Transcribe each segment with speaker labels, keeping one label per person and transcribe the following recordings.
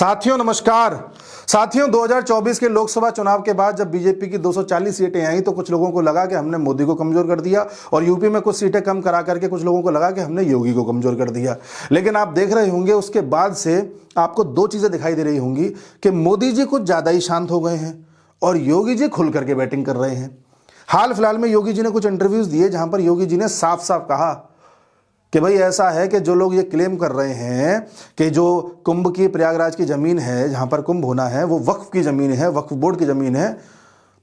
Speaker 1: साथियों नमस्कार। साथियों 2024 के लोकसभा चुनाव के बाद जब बीजेपी की 240 सीटें आई तो कुछ लोगों को लगा कि हमने मोदी को कमजोर कर दिया और यूपी में कुछ सीटें कम करा करके कुछ लोगों को लगा कि हमने योगी को कमजोर कर दिया। लेकिन आप देख रहे होंगे उसके बाद से आपको दो चीजें दिखाई दे रही होंगी कि मोदी जी कुछ ज्यादा ही शांत हो गए हैं और योगी जी खुल करके बैटिंग कर रहे हैं। हाल फिलहाल में योगी जी ने कुछ इंटरव्यूज दिए जहां पर योगी जी ने साफ साफ कहा कि भाई ऐसा है कि जो लोग ये क्लेम कर रहे हैं कि जो कुंभ की प्रयागराज की जमीन है जहां पर कुंभ होना है वो वक्फ की जमीन है, वक्फ बोर्ड की जमीन है,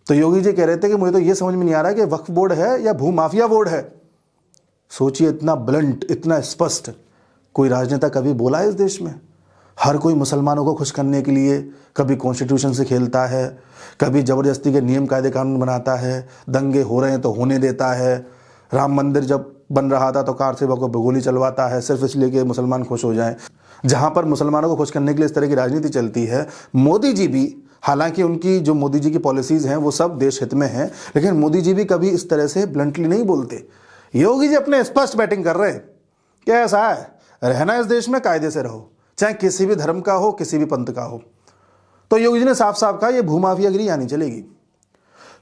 Speaker 1: तो योगी जी कह रहे थे कि मुझे तो ये समझ में नहीं आ रहा कि वक्फ बोर्ड है या भूमाफिया बोर्ड है। सोचिए, इतना ब्लंट, इतना स्पष्ट कोई राजनेता कभी बोला है इस देश में? हर कोई मुसलमानों को खुश करने के लिए कभी कॉन्स्टिट्यूशन से खेलता है, कभी जबरदस्ती के नियम कायदे कानून बनाता है, दंगे हो रहे हैं तो होने देता है, राम मंदिर जब बन रहा था तो कार सेवक को गोली चलवाता है सिर्फ इसलिए कि मुसलमान खुश हो जाएं। जहां पर मुसलमानों को खुश करने के लिए इस तरह की राजनीति चलती है, मोदी जी भी, हालांकि उनकी जो मोदी जी की पॉलिसीज हैं वो सब देश हित में हैं, लेकिन मोदी जी भी कभी इस तरह से ब्लंटली नहीं बोलते। योगी जी अपने स्पष्ट बैटिंग कर रहे हैं कि ऐसा है, रहना इस देश में कायदे से रहो, चाहे किसी भी धर्म का हो, किसी भी पंथ का हो। तो योगी जी ने साफ साफ कहा, यह भूमाफियागिरी यहाँ नहीं चलेगी।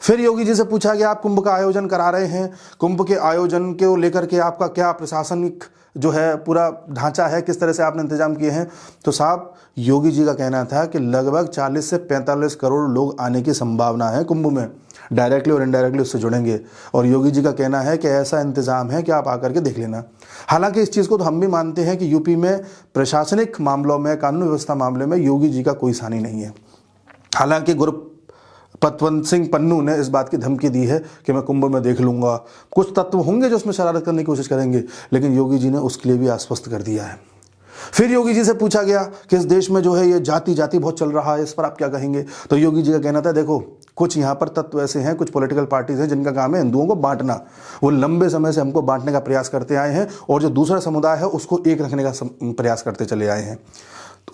Speaker 1: फिर योगी जी से पूछा गया, आप कुंभ का आयोजन करा रहे हैं, कुंभ के आयोजन को लेकर के आपका क्या प्रशासनिक जो है पूरा ढांचा है, किस तरह से आपने इंतजाम किए हैं? तो साहब योगी जी का कहना था कि लगभग 40 से 45 करोड़ लोग आने की संभावना है कुंभ में, डायरेक्टली और इनडायरेक्टली उससे जुड़ेंगे। और योगी जी का कहना है कि ऐसा इंतजाम है कि आप आकर के देख लेना। हालांकि इस चीज़ को तो हम भी मानते हैं कि यूपी में प्रशासनिक मामलों में, कानून व्यवस्था मामले में योगी जी का कोई सानी नहीं है। हालांकि गुरपतवंत सिंह पन्नू ने इस बात की धमकी दी है कि मैं कुंभ में देख लूंगा, कुछ तत्व होंगे जो उसमें शरारत करने की कोशिश करेंगे, लेकिन योगी जी ने उसके लिए भी आश्वस्त कर दिया है। फिर योगी जी से पूछा गया कि इस देश में जो है ये जाति जाति बहुत चल रहा है, इस पर आप क्या कहेंगे? तो योगी जी का कहना था, देखो कुछ यहाँ पर तत्व ऐसे हैं, कुछ पॉलिटिकल पार्टीज हैं जिनका काम है हिंदुओं को बांटना। वो लंबे समय से हमको बांटने का प्रयास करते आए हैं और जो दूसरा समुदाय है उसको एक रखने का प्रयास करते चले आए हैं।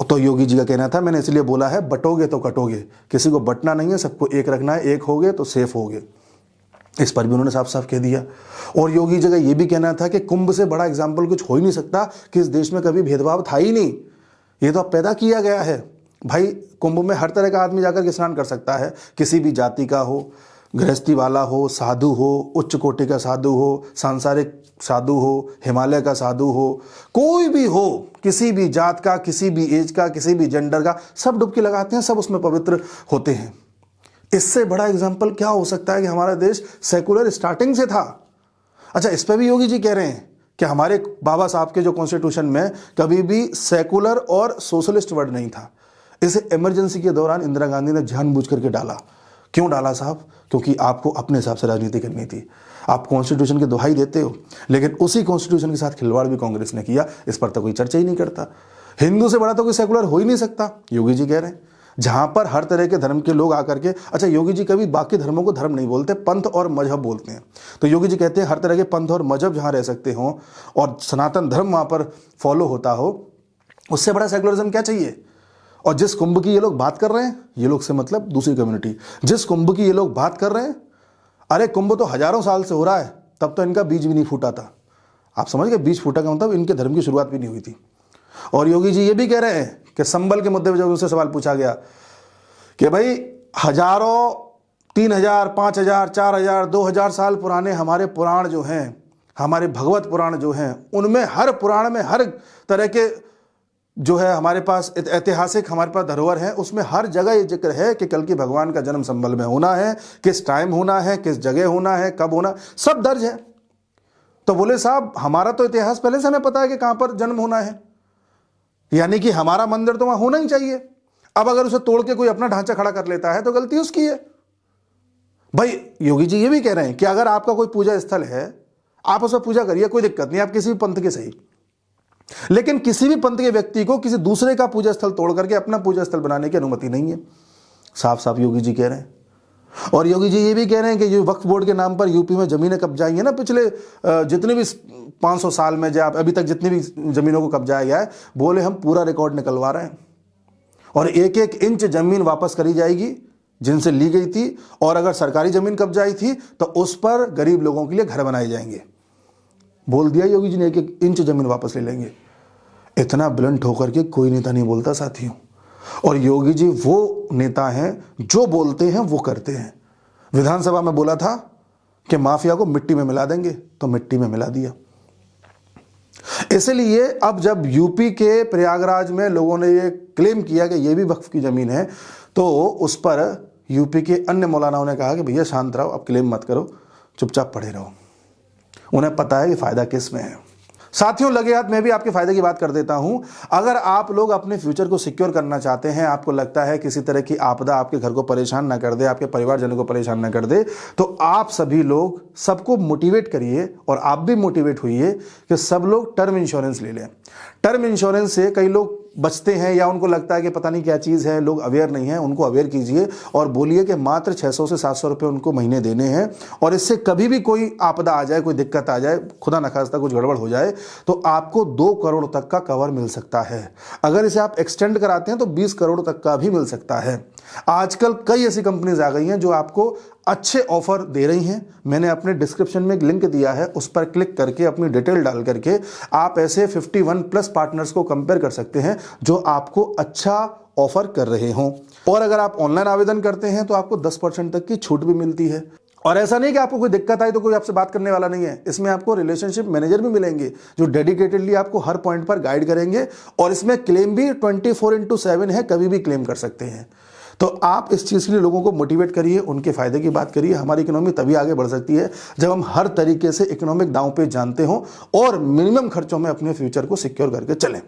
Speaker 1: तो योगी जी का कहना था, मैंने इसलिए बोला है बटोगे तो कटोगे, किसी को बंटना नहीं है, सबको एक रखना है, एक होगे तो सेफ होगे। इस पर भी उन्होंने साफ साफ कह दिया। और योगी जी का यह भी कहना था कि कुंभ से बड़ा एग्जाम्पल कुछ हो ही नहीं सकता कि इस देश में कभी भेदभाव था ही नहीं, ये तो अब पैदा किया गया है। भाई कुंभ में हर तरह का आदमी जाकर के स्नान कर सकता है, किसी भी जाति का हो, गृहस्थी वाला हो, साधु हो, उच्च कोटि का साधु हो, सांसारिक साधु हो, हिमालय का साधु हो, कोई भी हो, किसी भी जात का, किसी भी एज का, किसी भी जेंडर का, सब डुबकी लगाते हैं, सब उसमें पवित्र होते हैं। इससे बड़ा एग्जाम्पल क्या हो सकता है कि हमारा देश सेकुलर स्टार्टिंग से था। अच्छा, इस पर भी योगी जी कह रहे हैं कि हमारे बाबा साहब के जो कॉन्स्टिट्यूशन में कभी भी सेकुलर और सोशलिस्ट वर्ड नहीं था। इसे इमरजेंसी के दौरान इंदिरा गांधी ने जानबूझ करके डाला। क्यों डाला साहब? क्योंकि आपको अपने हिसाब से राजनीति करनी थी। आप कॉन्स्टिट्यूशन की दुहाई देते हो, लेकिन उसी कॉन्स्टिट्यूशन के साथ खिलवाड़ भी कांग्रेस ने किया, इस पर तो कोई चर्चा ही नहीं करता। हिंदू से बड़ा तो कोई सेकुलर हो ही नहीं सकता, योगी जी कह रहे हैं। जहां पर हर तरह के धर्म के लोग आकर के, अच्छा योगी जी कभी बाकी धर्मों को धर्म नहीं बोलते, पंथ और मजहब बोलते हैं। तो योगी जी कहते हैं हर तरह के पंथ और मजहब जहां रह सकते हो और सनातन धर्म वहां पर फॉलो होता हो, उससे बड़ा सेकुलरिज्म क्या चाहिए? और जिस कुंभ की ये लोग बात कर रहे हैं, ये लोग से मतलब दूसरी कम्युनिटी, जिस कुंभ की ये लोग बात कर रहे हैं, अरे कुंभ तो हजारों साल से हो रहा है, तब तो इनका बीज भी नहीं फूटा था। आप समझ गए, बीज फूटा का मतलब इनके धर्म की शुरुआत भी नहीं हुई थी। और योगी जी ये भी कह रहे हैं कि संबल के मुद्दे पर जब उनसे सवाल पूछा गया कि भाई हजारों, 3000, 5000, 4000, 2000 साल पुराने हमारे पुराण जो हैं, हमारे भगवत पुराण जो हैं, उनमें हर पुराण में हर तरह के जो है हमारे पास ऐतिहासिक हमारे पास धरोहर है, उसमें हर जगह ये जिक्र है कि कल की भगवान का जन्म संबल में होना है, किस टाइम होना है, किस जगह होना है, कब होना, सब दर्ज है। तो बोले साहब हमारा तो इतिहास पहले से हमें पता है कि कहां पर जन्म होना है, यानी कि हमारा मंदिर तो वहां होना ही चाहिए। अब अगर उसे तोड़ के कोई अपना ढांचा खड़ा कर लेता है तो गलती उसकी है। भाई योगी जी ये भी कह रहे हैं कि अगर आपका कोई पूजा स्थल है, आप उसमें पूजा करिए, कोई दिक्कत नहीं, आप किसी भी पंथ के सही, लेकिन किसी भी पंथ के व्यक्ति को किसी दूसरे का पूजा स्थल तोड़ करके अपना पूजा स्थल बनाने की अनुमति नहीं है। साफ साफ योगी जी कह रहे हैं। और योगी जी ये भी कह रहे हैं कि जो वक्फ बोर्ड के नाम पर यूपी में जमीनें कब्जाई हैं ना, पिछले जितने भी 500 साल में जो अभी तक जितनी भी जमीनों को कब्जाया गया है, बोले हम पूरा रिकॉर्ड निकलवा रहे हैं और एक एक इंच जमीन वापस करी जाएगी जिनसे ली गई थी, और अगर सरकारी जमीन कब्जाई थी तो उस पर गरीब लोगों के लिए घर बनाए जाएंगे। बोल दिया योगी जी ने, एक एक इंच जमीन वापस ले लेंगे। इतना ब्लंट होकर के कोई नेता नहीं बोलता साथियों। और योगी जी वो नेता हैं जो बोलते हैं वो करते हैं। विधानसभा में बोला था कि माफिया को मिट्टी में मिला देंगे, तो मिट्टी में मिला दिया। इसलिए अब जब यूपी के प्रयागराज में लोगों ने ये क्लेम किया कि ये भी वक्फ की जमीन है, तो उस पर यूपी के अन्य मौलानाओं ने कहा कि भैया शांत रहो, अब क्लेम मत करो, चुपचाप पड़े रहो। उन्हें पता है कि फायदा किस में है। साथियों, लगे हाथ मैं भी आपके फायदे की बात कर देता हूं। अगर आप लोग अपने फ्यूचर को सिक्योर करना चाहते हैं, आपको लगता है किसी तरह की आपदा आपके घर को परेशान ना कर दे, आपके परिवारजनों को परेशान ना कर दे, तो आप सभी लोग सबको मोटिवेट करिए और आप भी मोटिवेट होइए कि सब लोग टर्म इंश्योरेंस ले लें। टर्म इंश्योरेंस से कई लोग बचते हैं या उनको लगता है कि पता नहीं क्या चीज़ है, लोग अवेयर नहीं है, उनको अवेयर कीजिए और बोलिए कि मात्र 600 से 700 रुपये उनको महीने देने हैं। और इससे कभी भी कोई आपदा आ जाए, कोई दिक्कत आ जाए, खुदा न खास्ता कुछ गड़बड़ हो जाए, तो आपको 2 करोड़ तक का कवर मिल सकता है। अगर इसे आप एक्सटेंड कराते हैं तो 20 करोड़ तक का भी मिल सकता है। आजकल कई ऐसी कंपनीज आ गई हैं जो आपको अच्छे ऑफर दे रही हैं। मैंने अपने डिस्क्रिप्शन में एक लिंक दिया है, उस पर क्लिक करके अपनी डिटेल डाल करके आप ऐसे 51+ पार्टनर्स को कंपेयर कर सकते हैं जो आपको अच्छा ऑफर कर रहे हों। और अगर आप ऑनलाइन आवेदन करते हैं तो आपको 10% तक की छूट भी मिलती है। और ऐसा नहीं कि आपको कोई दिक्कत आई तो कोई आपसे बात करने वाला नहीं है। इसमें आपको रिलेशनशिप मैनेजर भी मिलेंगे जो डेडिकेटेडली आपको हर पॉइंट पर गाइड करेंगे। और इसमें क्लेम भी 24/7 है, कभी भी क्लेम कर सकते हैं। तो आप इस चीज़ के लिए लोगों को मोटिवेट करिए, उनके फायदे की बात करिए। हमारी इकोनॉमी तभी आगे बढ़ सकती है जब हम हर तरीके से इकोनॉमिक दांव पे जानते हों और मिनिमम खर्चों में अपने फ्यूचर को सिक्योर करके चलें।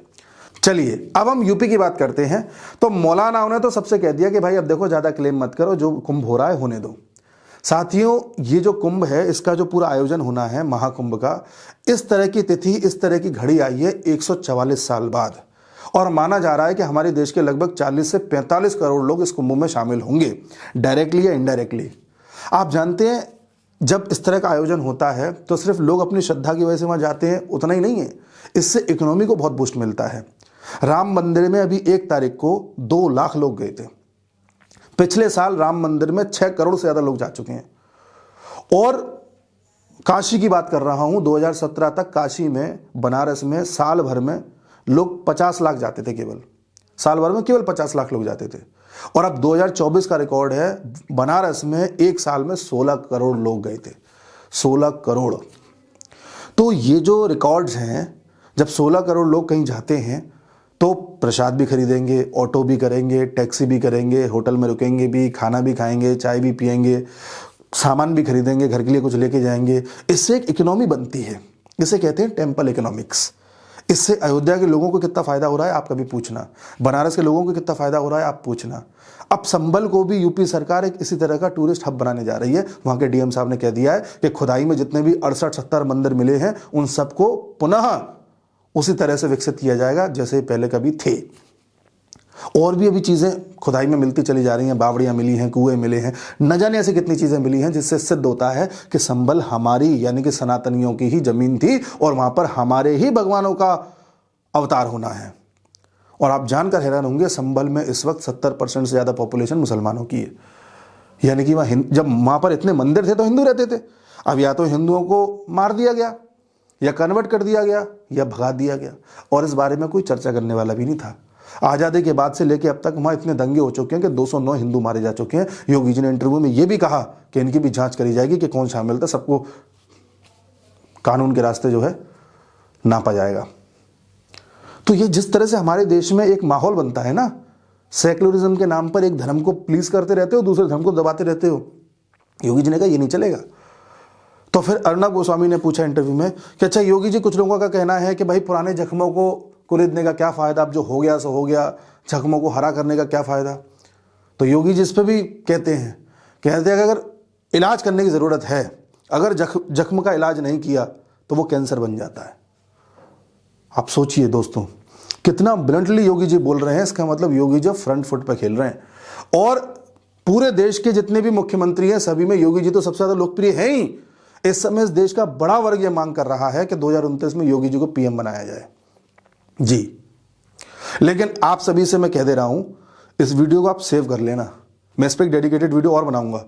Speaker 1: चलिए अब हम यूपी की बात करते हैं। तो मौलानाओं ने तो सबसे कह दिया कि भाई अब देखो ज़्यादा क्लेम मत करो, जो कुंभ हो रहा है होने दो। साथियों, ये जो कुंभ है, इसका जो पूरा आयोजन होना है महाकुंभ का, इस तरह की तिथि, इस तरह की घड़ी आई है 144 साल बाद। और माना जा रहा है कि हमारे देश के लगभग 40 से 45 करोड़ लोग इस कुंभ में शामिल होंगे, डायरेक्टली या इनडायरेक्टली। आप जानते हैं जब इस तरह का आयोजन होता है तो सिर्फ लोग अपनी श्रद्धा की वजह से वहां जाते हैं उतना ही नहीं है, इससे इकोनॉमी को बहुत बूस्ट मिलता है। राम मंदिर में अभी 1 तारीख को 2 लाख लोग गए थे। पिछले साल राम मंदिर में 6 करोड़ से ज्यादा लोग जा चुके हैं। और काशी की बात कर रहा हूं, 2017 तक काशी में, बनारस में साल भर में लोग 50 लाख जाते थे। केवल साल भर में केवल 50 लाख लोग जाते थे। और अब 2024 का रिकॉर्ड है, बनारस में एक साल में 16 करोड़ लोग गए थे। 16 करोड़। तो ये जो रिकॉर्ड्स हैं, जब 16 करोड़ लोग कहीं जाते हैं तो प्रसाद भी खरीदेंगे, ऑटो भी करेंगे, टैक्सी भी करेंगे, होटल में रुकेंगे भी, खाना भी खाएंगे, चाय भी पिएंगे, सामान भी खरीदेंगे, घर के लिए कुछ लेके जाएंगे। इससे एक इकोनॉमी बनती है, इसे कहते हैं टेम्पल इकोनॉमिक्स। इससे अयोध्या के लोगों को कितना फायदा हो रहा है आप कभी पूछना, बनारस के लोगों को कितना फायदा हो रहा है आप पूछना। अब संभल को भी यूपी सरकार एक इसी तरह का टूरिस्ट हब बनाने जा रही है। वहां के डीएम साहब ने कह दिया है कि खुदाई में जितने भी 68-70 मंदिर मिले हैं उन सबको पुनः उसी तरह से विकसित किया जाएगा जैसे पहले कभी थे। और भी अभी चीज़ें खुदाई में मिलती चली जा रही हैं, बावड़ियाँ मिली हैं, कुएं मिले हैं, न जाने ऐसी कितनी चीज़ें मिली हैं, जिससे सिद्ध होता है कि संभल हमारी यानी कि सनातनियों की ही जमीन थी और वहाँ पर हमारे ही भगवानों का अवतार होना है। और आप जानकर हैरान होंगे, संभल में इस वक्त 70% से ज़्यादा पॉपुलेशन मुसलमानों की है। यानी कि वहाँ जब वहाँ पर इतने मंदिर थे तो हिंदू रहते थे। अब या तो हिंदुओं को मार दिया गया या कन्वर्ट कर दिया गया या भगा दिया गया, और इस बारे में कोई चर्चा करने वाला भी नहीं था। आज़ादी के बाद से लेकर अब तक वहाँ इतने दंगे हो चुके हैं कि 209 हिंदू मारे जा चुके हैं। योगी जी ने इंटरव्यू में ये भी कहा कि इनकी भी जांच करी जाएगी कि कौन शामिल था, सबको कानून के रास्ते जो है नापा जाएगा। तो ये जिस तरह से हमारे देश में एक माहौल बनता है ना, सेक्युलरिज्म के नाम पर एक धर्म को प्लीज करते रहते हो, दूसरे धर्म को दबाते रहते हो। योगी जी ने कहा ये नहीं चलेगा। तो फिर अर्नब गोस्वामी ने पूछा इंटरव्यू में कि अच्छा योगी जी, कुछ लोगों का कहना है कि भाई पुराने जख्मों को कुरेदने का क्या फ़ायदा, अब जो हो गया सो हो गया, जख्मों को हरा करने का क्या फ़ायदा। तो योगी जी इस पर भी कहते हैं कि अगर इलाज करने की ज़रूरत है, अगर जख्म का इलाज नहीं किया तो वो कैंसर बन जाता है। आप सोचिए दोस्तों, कितना ब्लंटली योगी जी बोल रहे हैं। इसका मतलब योगी जी फ्रंट फुट पर खेल रहे हैं। और पूरे देश के जितने भी मुख्यमंत्री हैं सभी में योगी जी तो सबसे ज़्यादा लोकप्रिय है ही। इस समय इस देश का बड़ा वर्ग यह मांग कर रहा है कि 2029 में योगी जी को पीएम बनाया जाए जी। लेकिन आप सभी से मैं कह दे रहा हूं, इस वीडियो को आप सेव कर लेना, मैं इस पर एक डेडिकेटेड वीडियो और बनाऊंगा।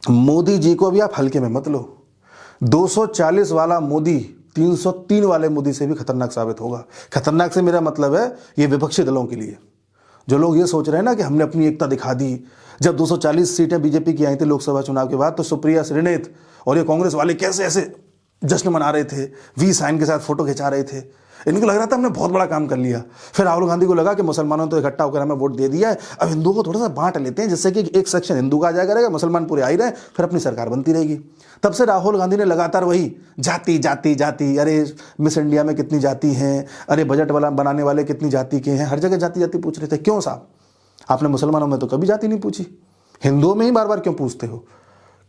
Speaker 1: मोदी जी को अभी आप हल्के में मत लो। 240 वाला मोदी 303 वाले मोदी से भी खतरनाक साबित होगा। खतरनाक से मेरा मतलब है ये विपक्षी दलों के लिए। जो लोग ये सोच रहे हैं ना कि हमने अपनी एकता दिखा दी, जब 240 सीटें बीजेपी की आई थी लोकसभा चुनाव के बाद, तो सुप्रिया श्रीनेत और ये कांग्रेस वाले कैसे ऐसे जश्न मना रहे थे, वी साइन के साथ फोटो खिंचा रहे थे। इनको लग रहा था हमने बहुत बड़ा काम कर लिया। फिर राहुल गांधी को लगा कि मुसलमानों तो इकट्ठा होकर हमें वोट दे दिया है, अब हिंदुओं को थोड़ा सा बांट लेते हैं, जिससे कि एक सेक्शन हिंदू का आ जाया करेगा, मुसलमान पूरे आ ही रहे, फिर अपनी सरकार बनती रहेगी। तब से राहुल गांधी ने लगातार वही जाति जाति जाति, अरे मिस इंडिया में कितनी जाति हैं, अरे बजट वाला बनाने वाले कितनी जाति के हैं, हर जगह जाति जाति पूछ रहे थे। क्यों साहब, आपने मुसलमानों में तो कभी जाति नहीं पूछी, हिंदुओं में ही बार बार क्यों पूछते हो?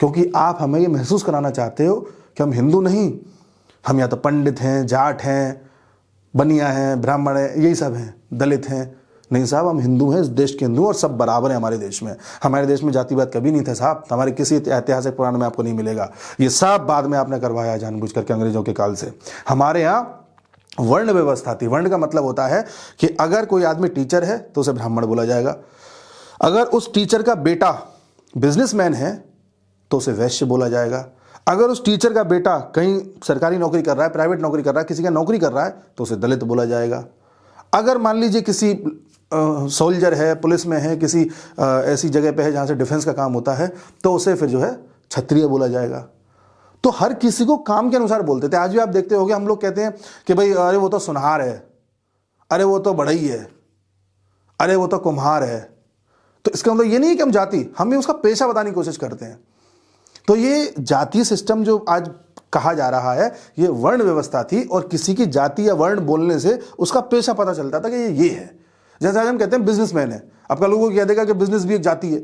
Speaker 1: क्योंकि आप हमें ये महसूस कराना चाहते हो कि हम हिंदू नहीं, हम या तो पंडित हैं, जाट हैं, बनिया हैं, ब्राह्मण हैं, यही सब हैं, दलित हैं। नहीं साहब, हम हिंदू हैं, इस देश के हिंदू, और सब बराबर हैं हमारे देश में। हमारे देश में जातिवाद कभी नहीं था साहब, हमारे किसी ऐतिहासिक पुराण में आपको नहीं मिलेगा। ये सब बाद में आपने करवाया जानबूझ करके अंग्रेजों के काल से। हमारे यहाँ वर्ण व्यवस्था थी। वर्ण का मतलब होता है कि अगर कोई आदमी टीचर है तो उसे ब्राह्मण बोला जाएगा, अगर उस टीचर का बेटा बिजनेसमैन है तो उसे वैश्य बोला जाएगा, अगर उस टीचर का बेटा कहीं सरकारी नौकरी कर रहा है, प्राइवेट नौकरी कर रहा है, किसी का नौकरी कर रहा है तो उसे दलित बोला जाएगा। अगर मान लीजिए किसी सोल्जर है, पुलिस में है, किसी ऐसी जगह पे है जहाँ से डिफेंस का काम होता है, तो उसे फिर जो है क्षत्रिय बोला जाएगा। तो हर किसी को काम के अनुसार बोलते थे। आज भी आप देखते होंगे हम लोग कहते हैं कि भाई अरे वो तो सुनहार है, अरे वो तो बढ़ई है, अरे वो तो कुम्हार है। तो इसका मतलब ये नहीं है कि हम जाति, हम भी उसका पेशा बताने की कोशिश करते हैं। तो ये जातीय सिस्टम जो आज कहा जा रहा है, ये वर्ण व्यवस्था थी, और किसी की जाति या वर्ण बोलने से उसका पेशा पता चलता था कि ये है। जैसे आज हम कहते हैं बिजनेसमैन है, आपका लोगों को कह देगा कि बिजनेस भी एक जाति है,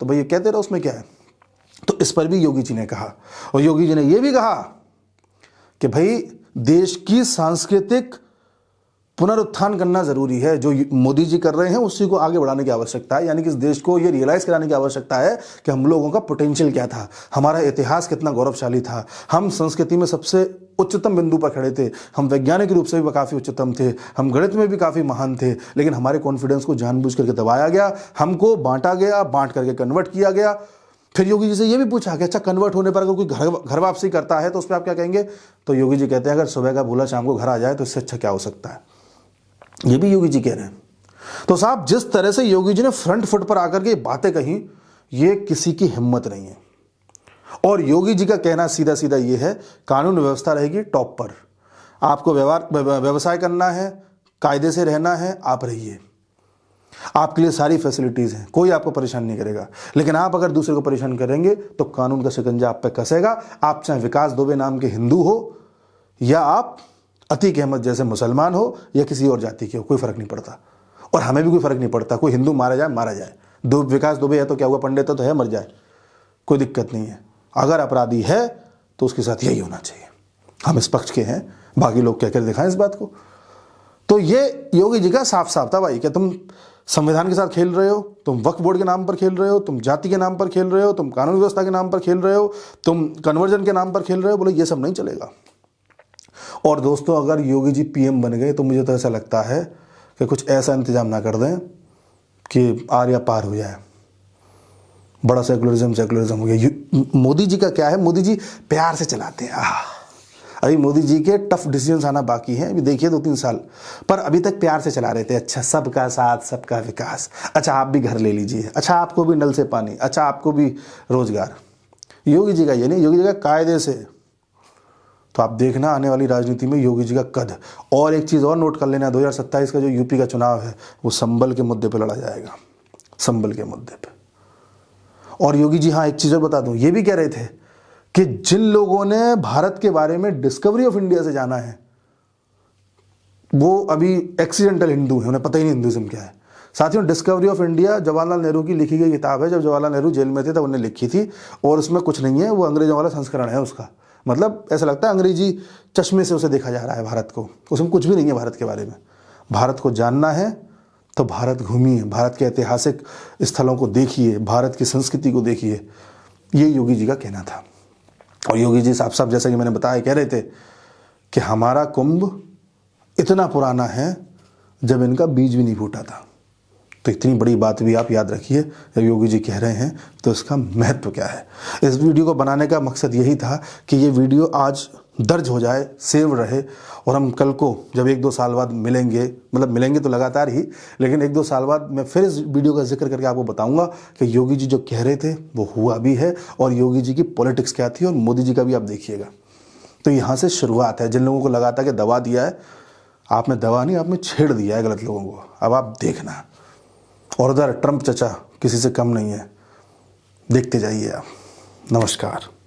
Speaker 1: तो भाई ये कहते रहो, उसमें क्या है। तो इस पर भी योगी जी ने कहा, और योगी जी ने यह भी कहा कि भाई देश की सांस्कृतिक पुनरुत्थान करना जरूरी है। जो मोदी जी कर रहे हैं उसी को आगे बढ़ाने की आवश्यकता है, यानी कि इस देश को ये रियलाइज कराने की आवश्यकता है कि हम लोगों का पोटेंशियल क्या था, हमारा इतिहास कितना गौरवशाली था, हम संस्कृति में सबसे उच्चतम बिंदु पर खड़े थे, हम वैज्ञानिक रूप से भी काफ़ी उच्चतम थे, हम गणित में भी काफ़ी महान थे, लेकिन हमारे कॉन्फिडेंस को जानबूझ करके दबाया गया, हमको बांटा गया, बांट करके कन्वर्ट किया गया। फिर योगी जी से ये भी पूछा कि अच्छा कन्वर्ट होने पर अगर कोई घर वापसी करता है तो उस पर आप क्या कहेंगे? तो योगी जी कहते हैं अगर सुबह का भूला शाम को घर आ जाए तो इससे अच्छा क्या हो सकता है। ये भी योगी जी कह रहे हैं। तो साहब जिस तरह से योगी जी ने फ्रंट फुट पर आकर के बातें कही, ये किसी की हिम्मत नहीं है। और योगी जी का कहना सीधा सीधा ये है, कानून व्यवस्था रहेगी टॉप पर, आपको व्यवसाय करना है, कायदे से रहना है, आप रहिए, आपके लिए सारी फैसिलिटीज हैं, कोई आपको परेशान नहीं करेगा। लेकिन आप अगर दूसरे को परेशान करेंगे तो कानून का शिकंजा आप पे कसेगा। आप चाहे विकास दुबे नाम के हिंदू हो, या आप अतीक अहमद जैसे मुसलमान हो, या किसी और जाति के हो, कोई फर्क नहीं पड़ता। और हमें भी कोई फर्क नहीं पड़ता, कोई हिंदू मारा जाए मारा जाए, विकास दुबे है तो क्या हुआ, पंडित तो है, मर जाए, कोई दिक्कत नहीं है। अगर अपराधी है तो उसके साथ यही होना चाहिए। हम इस पक्ष के हैं, बाकी लोग क्या कर दिखाएं इस बात को। तो ये योगी जी का साफ साफ था भाई कि तुम संविधान के साथ खेल रहे हो, तुम वक्फ बोर्ड के नाम पर खेल रहे हो, तुम जाति के नाम पर खेल रहे हो, तुम कानून व्यवस्था के नाम पर खेल रहे हो, तुम कन्वर्जन के नाम पर खेल रहे हो। बोले ये सब नहीं चलेगा। और दोस्तों अगर योगी जी पीएम बन गए तो मुझे तो ऐसा लगता है कि कुछ ऐसा इंतजाम ना कर दें कि आर्या पार हो जाए, बड़ा सेकुलरिज्म हो गया। मोदी जी का क्या है, मोदी जी प्यार से चलाते हैं। अभी मोदी जी के टफ डिसीजंस आना बाकी हैं, अभी देखिए 2-3 साल, पर अभी तक प्यार से चला रहे थे। अच्छा सबका साथ सबका विकास, अच्छा आप भी घर ले लीजिए, अच्छा आपको भी नल से पानी, अच्छा आपको भी रोजगार। योगी जी का ये नहीं, योगी जी का कायदे से। तो आप देखना आने वाली राजनीति में योगी जी का कद। और एक चीज़ और नोट कर लेना, 2027 का जो यूपी का चुनाव है वो संबल के मुद्दे पे लड़ा जाएगा, संबल के मुद्दे पे। और योगी जी हाँ एक चीज़ और बता दूं, ये भी कह रहे थे कि जिन लोगों ने भारत के बारे में डिस्कवरी ऑफ इंडिया से जाना है वो अभी एक्सीडेंटल हिंदू हैं, उन्हें पता ही नहीं हिंदुइज्म क्या है। साथियों discovery of India Jawaharlal Nehru की लिखी गई किताब है, जब जवाहरलाल नेहरू जेल में थे तब उन्होंने लिखी थी, और उसमें कुछ नहीं है, वो अंग्रेजों वाला संस्करण है उसका। मतलब ऐसा लगता है अंग्रेजी चश्मे से उसे देखा जा रहा है भारत को, उसमें कुछ भी नहीं है भारत के बारे में। भारत को जानना है तो भारत घूमिए, भारत के ऐतिहासिक स्थलों को देखिए, भारत की संस्कृति को देखिए। ये योगी जी का कहना था। और योगी जी साफ साफ जैसा कि मैंने बताया कह रहे थे कि हमारा कुंभ इतना पुराना है जब इनका बीज भी नहीं फूटा था। तो इतनी बड़ी बात भी आप याद रखिए, जब योगी जी कह रहे हैं तो इसका महत्व क्या है। इस वीडियो को बनाने का मकसद यही था कि ये वीडियो आज दर्ज हो जाए, सेव रहे, और हम कल को जब 1-2 साल बाद मिलेंगे, मतलब मिलेंगे तो लगातार ही, लेकिन 1-2 साल बाद मैं फिर इस वीडियो का जिक्र करके आपको बताऊंगा कि योगी जी जो कह रहे थे वो हुआ भी है, और योगी जी की पॉलिटिक्स क्या थी, और मोदी जी का भी आप देखिएगा। तो यहाँ से शुरुआत है। जिन लोगों को लगा था कि दबा दिया है, आपने दबा नहीं, आपने छेड़ दिया है गलत लोगों को। अब आप देखना, और उधर ट्रंप चचा किसी से कम नहीं है, देखते जाइए आप। नमस्कार।